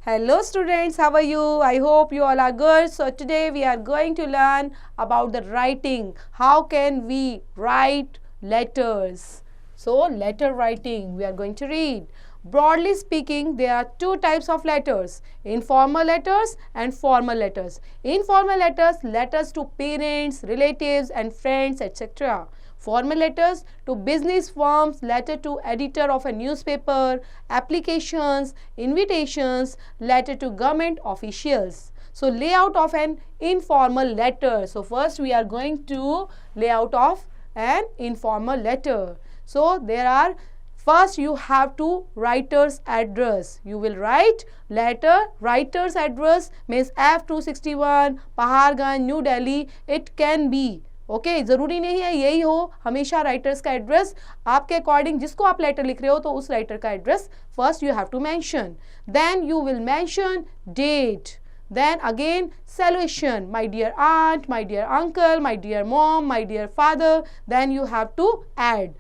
Hello students, how are you? I hope you all are good. So today we are going to learn about the writing. How can we write letters? So letter writing we are going to read. Broadly speaking, there are two types of letters, informal letters and formal letters. Informal letters, letters to parents, relatives and friends, etc. Formal letters to business firms, letter to editor of a newspaper, applications, invitations, letter to government officials. So layout of an informal letter. So first we are going to layout of an informal letter. So there are, first you have to writer's address. You will write letter, writer's address means F261, Paharganj, New Delhi. It can be okay ज़रूरी नहीं है यही हो हमेशा writers का address आपके according जिसको आप लेटर लिख रहे हो तो उस राइटर का address first you have to mention then you will mention date then again salutation, my dear aunt, my dear uncle, my dear mom, my dear father. Then you have to add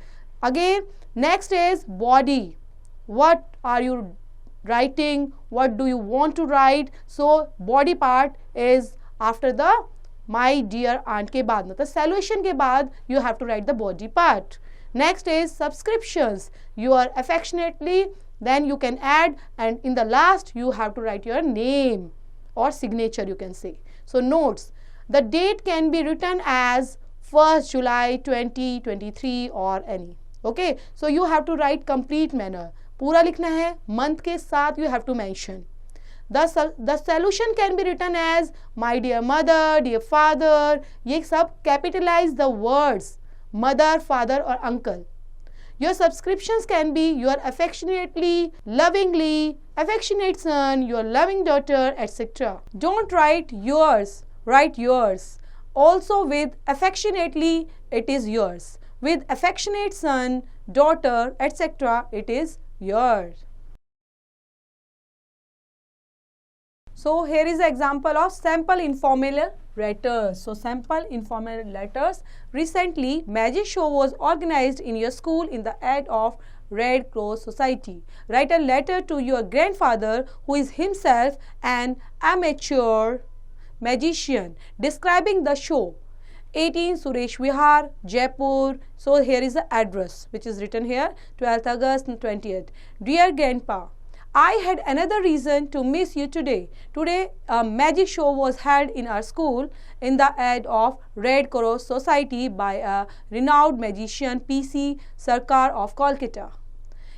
again. Next is body. What are you writing? What do you want to write? So body part is after the my dear aunt के बाद मतलब salutation के बाद you have to write the body part. Next is subscriptions. You are affectionately, then you can add, and in the last you have to write your name or signature you can say. So notes. The date can be written as 1st July 2023 or any. Okay. So you have to write complete manner. पूरा लिखना है, month के साथ you have to mention. The solution can be written as my dear mother, dear father. ये सब capitalize the words mother, father or uncle. Your subscriptions can be your affectionately, lovingly, affectionate son, your loving daughter, etc. Don't write yours, write yours. Also with affectionately, it is yours. With affectionate son, daughter, etc., it is yours. So here is an example of sample informal letters. So sample informal letters. Recently, magic show was organized in your school in the aid of Red Cross Society. Write a letter to your grandfather who is himself an amateur magician describing the show. 18 Suresh Vihar, Jaipur. So here is the address which is written here, 12th August 20th. Dear Grandpa, I had another reason to miss you today. Today, a magic show was held in our school in the aid of Red Cross Society by a renowned magician P.C. Sarkar of Kolkata.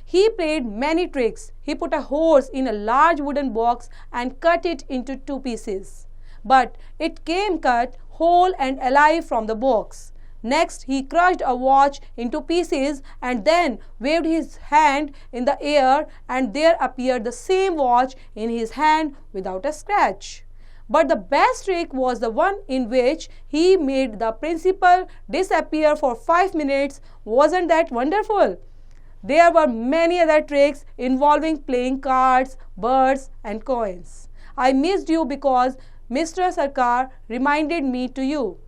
He played many tricks. He put a horse in a large wooden box and cut it into two pieces. But it came cut whole and alive from the box. Next, he crushed a watch into pieces and then waved his hand in the air, and there appeared the same watch in his hand without a scratch. But the best trick was the one in which he made the principal disappear for 5 minutes. Wasn't that wonderful? There were many other tricks involving playing cards, birds and coins. I missed you because Mr. Sarkar reminded me to you.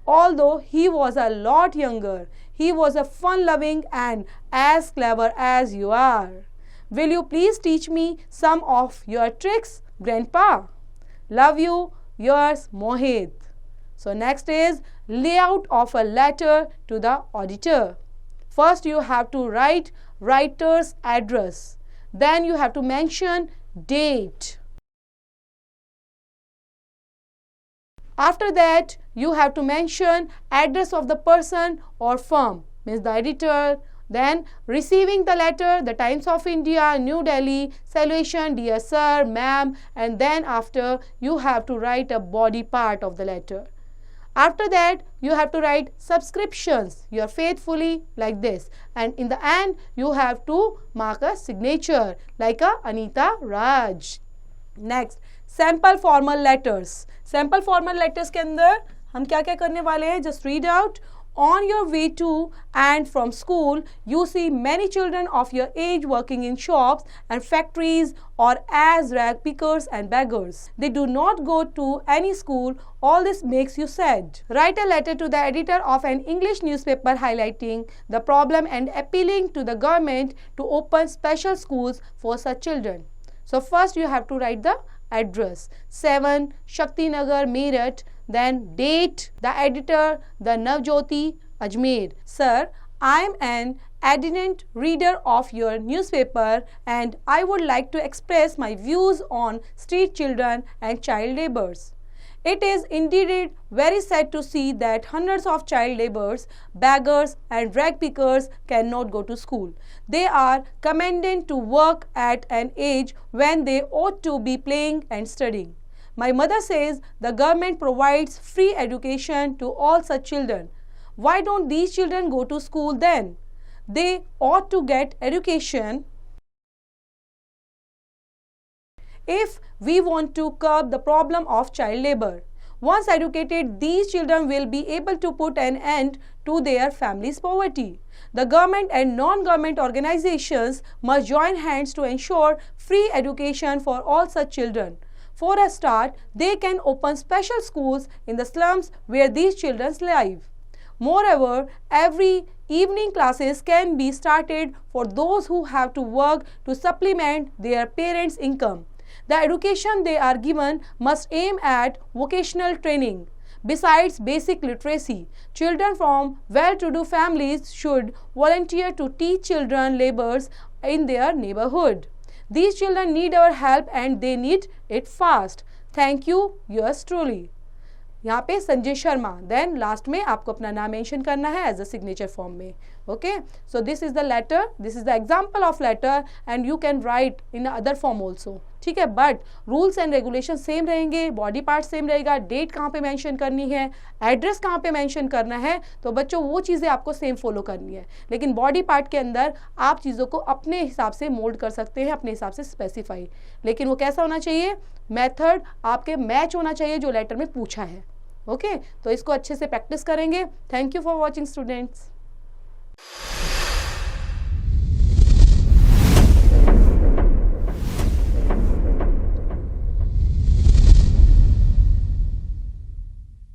Although he was a lot younger, he was a fun-loving and as clever as you are. Will you please teach me some of your tricks, Grandpa? Love you, yours, Mohit. So next is layout of a letter to the auditor. First you have to write writer's address. Then you have to mention date. After that, you have to mention address of the person or firm, means the editor. Then receiving the letter, the Times of India, New Delhi, salutation, dear sir, ma'am, and then after you have to write a body part of the letter. After that, you have to write subscriptions, your faithfully like this. And in the end, you have to mark a signature like a Anita Raj. Next, sample formal letters. Sample formal letters के अंदर हम क्या क्या करने वाले हैं? Just read out. On your way to and from school, you see many children of your age working in shops and factories or as rag pickers and beggars. They do not go to any school. All this makes you sad. Write a letter to the editor of an English newspaper highlighting the problem and appealing to the government to open special schools for such children. So first you have to write the address. 7 Shakti Nagar, Meerut. Then date, the editor, the Navjyoti, Ajmer. Sir, I am an ardent reader of your newspaper and I would like to express my views on street children and child labours. It is indeed very sad to see that hundreds of child labourers, beggars and rag pickers cannot go to school. They are commanded to work at an age when they ought to be playing and studying. My mother says the government provides free education to all such children. Why don't these children go to school then? They ought to get education. If we want to curb the problem of child labor, once educated, these children will be able to put an end to their family's poverty. The government and non-government organizations must join hands to ensure free education for all such children. For a start, they can open special schools in the slums where these children live. Moreover, every evening classes can be started for those who have to work to supplement their parents' income. The education they are given must aim at vocational training. Besides basic literacy, children from well-to-do families should volunteer to teach children labours in their neighborhood. These children need our help and they need it fast. Thank you, yours truly. यहाँ पे Sanjay Sharma, then last में आपको अपना नाम mention करना है as a signature form में. Okay, so this is the letter, this is the example of letter and you can write in other form also. ठीक है, but rules and regulation same रहेंगे, बॉडी पार्ट सेम रहेगा, date कहाँ पे mention करनी है, address कहाँ पे मेंशन करना है. तो बच्चों वो चीज़ें आपको सेम फॉलो करनी है, लेकिन बॉडी पार्ट के अंदर आप चीज़ों को अपने हिसाब से मोल्ड कर सकते हैं, अपने हिसाब से स्पेसिफाई. लेकिन वो कैसा होना चाहिए, मेथड आपके मैच होना चाहिए जो लेटर में पूछा है. ओके, तो इसको अच्छे से प्रैक्टिस करेंगे. Thank you for watching students.